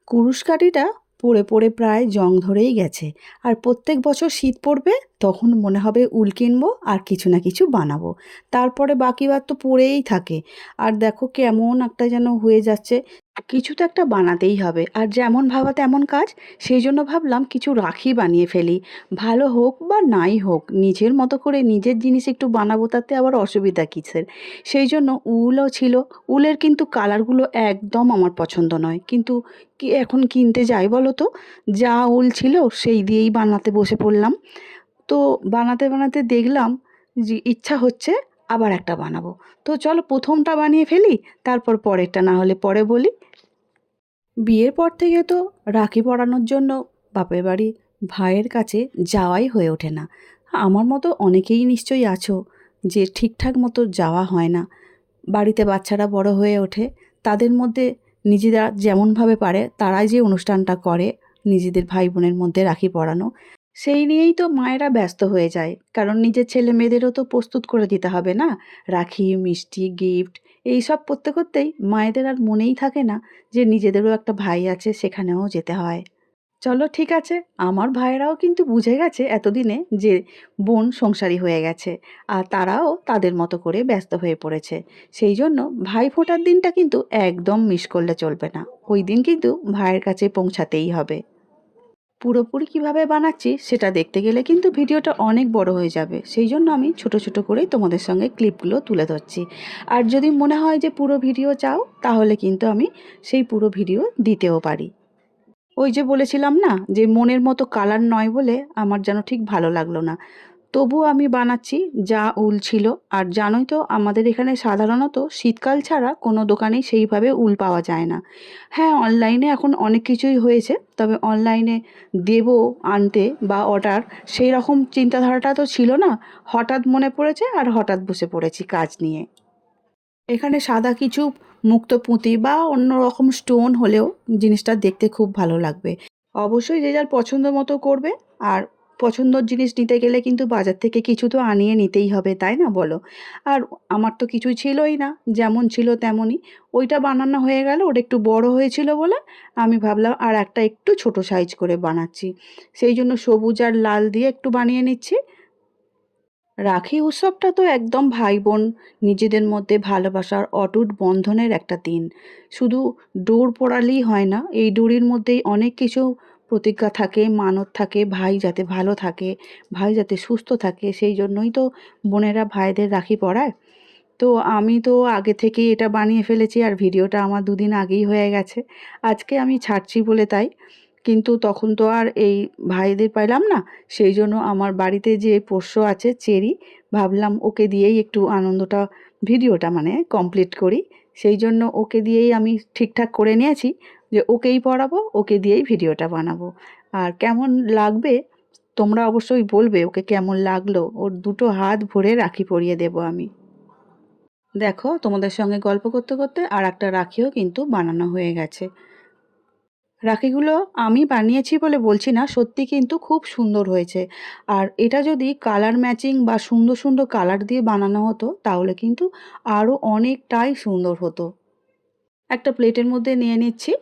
কুরুশ কাঠিটা পড়ে পড়ে প্রায় জং ধরেই গেছে। আর প্রত্যেক বছর শীত পড়বে তখন মনে হবে উল কিনবো আর কিছু না কিছু বানাবো। তারপরে বাকিবার তো পড়েই থাকে। আর দেখো কেমন একটা যেন হয়ে যাচ্ছে। কিছু তো একটা বানাতেই হবে। আর যেমন ভাবা তেমন কাজ। সেই জন্য ভাবলাম কিছু রাখি বানিয়ে ফেলি। ভালো হোক বা নাই হোক নিজের মতো করে নিজের জিনিস একটু বানাবো, তাতে আবার অসুবিধা কিসের। সেই জন্য উলও ছিল। উলের কিন্তু কালারগুলো একদম আমার পছন্দ নয়, কিন্তু কি এখন কিনতে যাই বলো তো? যা উল ছিল সেই দিয়েই বানাতে বসে পড়লাম। তো বানাতে বানাতে দেখলাম যে ইচ্ছা হচ্ছে আবার একটা বানাবো। তো চলো প্রথমটা বানিয়ে ফেলি, তারপর পরেরটা না হলে পরে বলি। বিয়ের পর থেকে তো রাখি পরানোর জন্য বাপের বাড়ি ভাইয়ের কাছে যাওয়াই হয়ে ওঠে না। আমার মতো অনেকেই নিশ্চয়ই আছো যে ঠিকঠাক মতো যাওয়া হয় না। বাড়িতে বাচ্চারা বড় হয়ে ওঠে, তাদের মধ্যে নিজেরা যেমনভাবে পারে তারাই যে অনুষ্ঠানটা করে নিজেদের ভাই বোনের মধ্যে রাখি পরানো, সেই নিয়েই তো মায়েরা ব্যস্ত হয়ে যায়। কারণ নিজের ছেলে মেয়েদেরও তো প্রস্তুত করে দিতে হবে না? রাখি, মিষ্টি, গিফট এইসব করতে করতেই মায়েদের আর মনেই থাকে না যে নিজেদেরও একটা ভাই আছে, সেখানেও যেতে হয়। চলো ঠিক আছে, আমার ভাইয়েরাও কিন্তু বুঝে গেছে এতদিনে যে বোন সংসারী হয়ে গেছে, আর তারাও তাদের মতো করে ব্যস্ত হয়ে পড়েছে। সেই জন্য ভাই ফোঁটার দিনটা কিন্তু একদম মিস করলে চলবে না। ওই দিন কিন্তু ভাইয়ের কাছে পৌঁছাতেই হবে। পুরোপুরি কিভাবে বানাচ্ছি সেটা দেখতে গেলে কিন্তু ভিডিওটা অনেক বড় হয়ে যাবে। সেই জন্য আমি ছোট ছোট করেই তোমাদের সঙ্গে ক্লিপগুলো তুলে ধরছি। আর যদি মনে হয় যে পুরো ভিডিও চাও, তাহলে কিন্তু আমি সেই পুরো ভিডিও দিতেও পারি। ওই যে বলেছিলাম না যে মনের মতো কালার নয় বলে আমার যেন ঠিক ভালো লাগলো না। তবুও আমি বানাচ্ছি যা উল ছিল। আর জানোই তো আমাদের এখানে সাধারণত শীতকাল ছাড়া কোনো দোকানেই সেইভাবে উল পাওয়া যায় না। হ্যাঁ, অনলাইনে এখন অনেক কিছুই হয়েছে, তবে অনলাইনে দেবো আনতে বা অর্ডার, সেই রকম চিন্তাধারাটা তো ছিল না। হঠাৎ মনে পড়েছে আর হঠাৎ বসে পড়েছি কাজ নিয়ে। এখানে সাদা কিছু মুক্তো পুঁতি বা অন্য রকম স্টোন হলেও জিনিসটা দেখতে খুব ভালো লাগবে। অবশ্যই যে যার পছন্দ মতো করবে। আর পছন্দর জিনিস নিতে গেলে কিন্তু বাজার থেকে কিছু তো আনিয়ে নিতেই হবে, তাই না বলো? আর আমার তো কিছুই ছিলই না, যেমন ছিল তেমনই। ওইটা বানানো হয়ে গেল, ওটা একটু বড় হয়েছিল বলে আমি ভাবলাম আর একটা একটু ছোট সাইজ করে বানাচ্ছি। সেই জন্য সবুজ আর লাল দিয়ে একটু বানিয়ে নিচ্ছি। রাখি উৎসবটা তো একদম ভাই বোন নিজেদের মধ্যে ভালোবাসার অটুট বন্ধনের একটা দিন। শুধু ডোর পড়ালেই হয় না, এই ডোরির মধ্যেই অনেক কিছু প্রতিজ্ঞা থাকে, মানত থাকে। ভাই যাতে ভালো থাকে, ভাই যাতে সুস্থ থাকে, সেই জন্যই তো বোনেরা ভাইদের রাখি পরায়। তো আমি তো আগে থেকেই এটা বানিয়ে ফেলেছি, আর ভিডিওটা আমার দুদিন আগেই হয়ে গেছে। আজকে আমি ছাড়ছি বলে তাই। কিন্তু তখন তো আর এই ভাইদের পাইলাম না। সেই জন্য আমার বাড়িতে যে পোষ্য আছে চেরি, ভাবলাম ওকে দিয়েই একটু আনন্দটা, ভিডিওটা মানে কমপ্লিট করি। সেই জন্য ওকে দিয়েই আমি ঠিকঠাক করে নিয়েছি যে ওকেই পড়াবো, ওকে দিয়েই ভিডিওটা বানাবো। আর কেমন লাগবে তোমরা অবশ্যই বলবে ওকে কেমন লাগলো। ওর দুটো হাত ভরে রাখি পরিয়ে দেবো আমি। দেখো তোমাদের সঙ্গে গল্প করতে করতে আর একটা রাখিও কিন্তু বানানো হয়ে গেছে। রাখিগুলো আমি বানিয়েছি বলে বলছি না, সত্যি কিন্তু খুব সুন্দর হয়েছে। আর এটা যদি কালার ম্যাচিং বা সুন্দর সুন্দর কালার দিয়ে বানানো হতো তাহলে কিন্তু আরও অনেকটাই সুন্দর হতো। একটা প্লেটের মধ্যে নিয়ে নিচ্ছি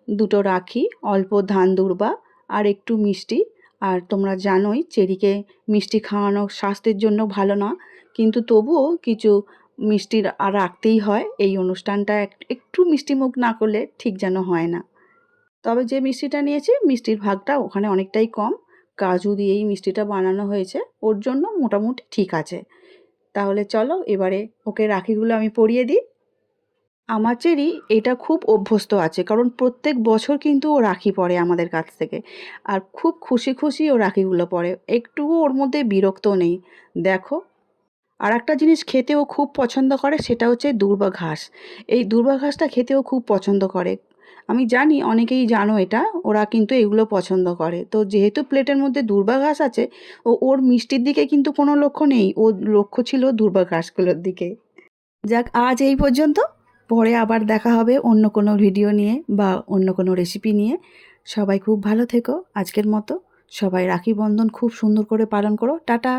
দুটো রাখি, অল্প ধান দূর্বা আর একটু মিষ্টি। আর তোমরা জানোই চেরিকে মিষ্টি খাওয়ানো স্বাস্থ্যের জন্য ভালো না, কিন্তু তবুও কিছু মিষ্টির আর রাখতেই হয়। এই অনুষ্ঠানটা একটু মিষ্টিমুখ না করলে ঠিক যেন হয় না। তবে যে মিষ্টিটা নিয়েছি মিষ্টির ভাগটা ওখানে অনেকটাই কম। কাজু দিয়েই মিষ্টিটা বানানো হয়েছে, ওর জন্য মোটামুটি ঠিক আছে। তাহলে চলো এবারে ওকে রাখিগুলো আমি পরিয়ে দিই। আমার চেরি এটা খুব অভ্যস্ত আছে, কারণ প্রত্যেক বছর কিন্তু ও রাখি পরে আমাদের কাছ থেকে। আর খুব খুশি খুশি ও রাখিগুলো পরে, একটুও ওর মধ্যে বিরক্ত নেই। দেখো, আর একটা জিনিস খেতেও খুব পছন্দ করে, সেটা হচ্ছে দূর্বা ঘাস। এই দূর্বা ঘাসটা খেতেও খুব পছন্দ করে। আমি জানি অনেকেই জানো এটা, ওরা কিন্তু এগুলো পছন্দ করে। তো যেহেতু প্লেটের মধ্যে দূর্বা ঘাস আছে, ওর মিষ্টির দিকে কিন্তু কোনো লক্ষ্য নেই, ওর লক্ষ্য ছিল দূর্বা ঘাসগুলোর দিকে। যাক, আজ এই পর্যন্ত। পরে আবার দেখা হবে অন্য কোনো ভিডিও নিয়ে বা অন্য কোনো রেসিপি নিয়ে। সবাই খুব ভালো থেকো আজকের মতো। সবাই রাখি বন্ধন খুব সুন্দর করে পালন করো। টাটা।